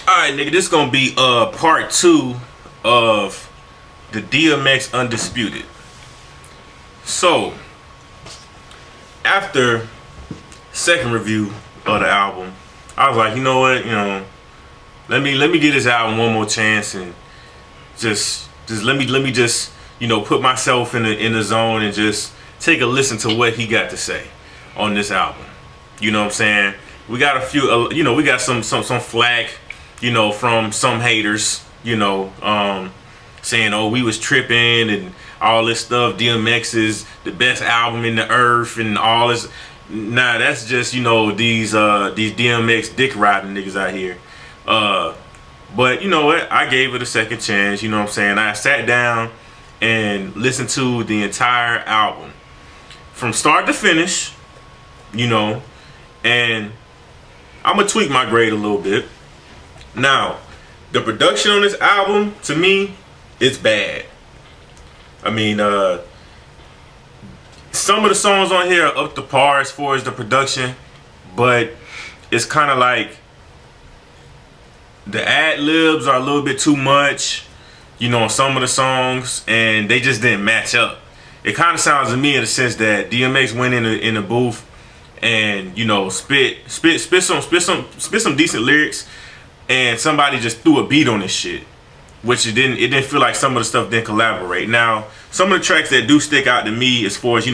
Alright, nigga, this gonna be part 2 of the DMX Undisputed. So, after second review of the album, I was like, you know what, let me give this album one more chance and just let me just, put myself in the zone and just take a listen to what he got to say on this album. You know what I'm saying? We got a few, we got some flack, from some haters, saying, oh, we was tripping and all this stuff. DMX is the best album in the earth and all this. Nah, that's just, these DMX dick riding niggas out here. But you know what? I gave it a second chance, you know what I'm saying? I sat down and listened to the entire album from start to finish, and I'm gonna tweak my grade a little bit. Now, the production on this album, to me, it's bad. I mean, some of the songs on here are up to par as far as the production, but it's kind of like the ad-libs are a little bit too much, on some of the songs, and they just didn't match up. It kind of sounds to me in the sense that DMX went in the booth and spit some decent lyrics, and somebody just threw a beat on this shit, which it didn't feel like some of the stuff didn't collaborate. Now, some of the tracks that do stick out to me as far as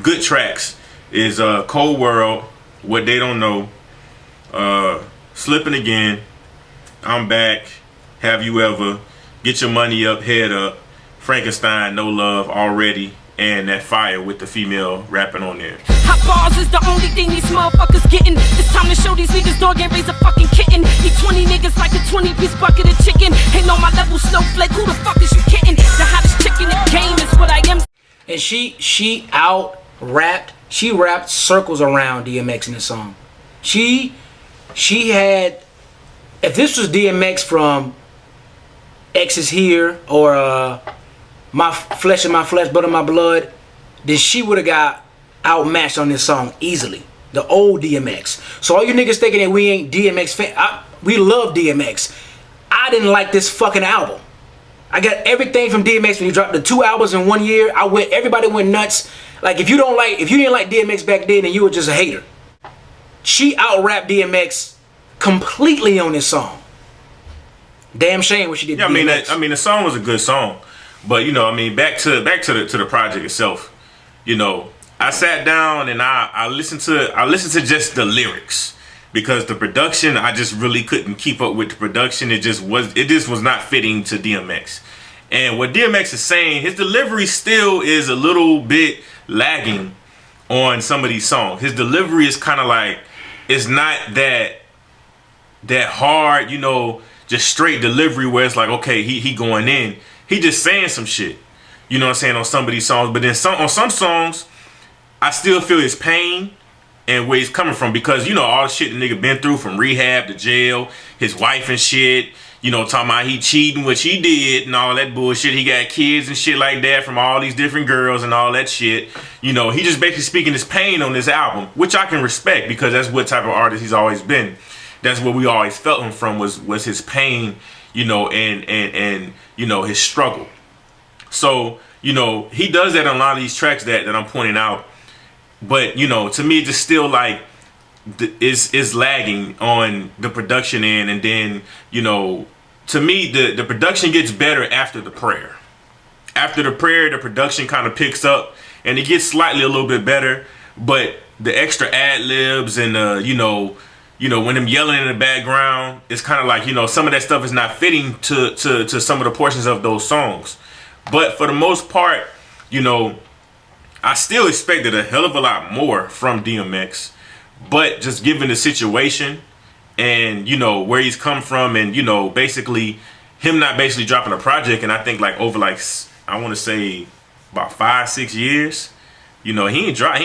good tracks is Cold World, What They Don't Know, Slipping Again, I'm Back, Have You Ever, Get Your Money Up, Head Up, Frankenstein, No Love Already, and that Fire with the female rapping on there. Hot bars is the only thing these motherfuckers getting. It's time to show these niggas dog and raise a fucking kitten. Eat 20 niggas like a 20-piece bucket of chicken. Ain't on my level, snowflake. Who the fuck is you kidding? The hottest chick in the game is what I am. And she out-rapped. She rapped circles around DMX in the song. She had, if this was DMX from X Is Here or My Flesh and My Flesh, Blood of My Blood, then she would have got outmatched on this song easily. The old DMX. So all you niggas thinking that we ain't DMX fan, we love DMX. I didn't like this fucking album. I got everything from DMX when he dropped the 2 albums in 1 year. Everybody went nuts. Like if you didn't like DMX back then, then you were just a hater. She out-rapped DMX completely on this song. Damn shame what she did. Yeah, I mean the song was a good song, but back to the project itself. I sat down and I listened to just the lyrics, because the production, I just really couldn't keep up with the production. It just was not fitting to DMX. And what DMX is saying, his delivery still is a little bit lagging on some of these songs. His delivery is kind of like, it's not that hard, just straight delivery where it's like, okay, he going in. He just saying some shit, on some of these songs. But then on some songs, I still feel his pain and where he's coming from, because all the shit the nigga been through, from rehab to jail, his wife and shit, talking about he cheating, which he did, and all that bullshit. He got kids and shit like that from all these different girls and all that shit. He just basically speaking his pain on this album, which I can respect, because that's what type of artist he's always been. That's what we always felt him from, was his pain, and his struggle. So, he does that on a lot of these tracks that I'm pointing out. But, to me, it's just still like, is lagging on the production end. And then, to me, the production gets better after the prayer. After the prayer, the production kind of picks up and it gets slightly a little bit better. But the extra ad-libs and, when them yelling in the background, it's kind of like, some of that stuff is not fitting to some of the portions of those songs. But for the most part, I still expected a hell of a lot more from DMX. But just given the situation and, where he's come from, and, basically him not basically dropping a project, and I think like over I want to say about 5-6 years, he ain't dropped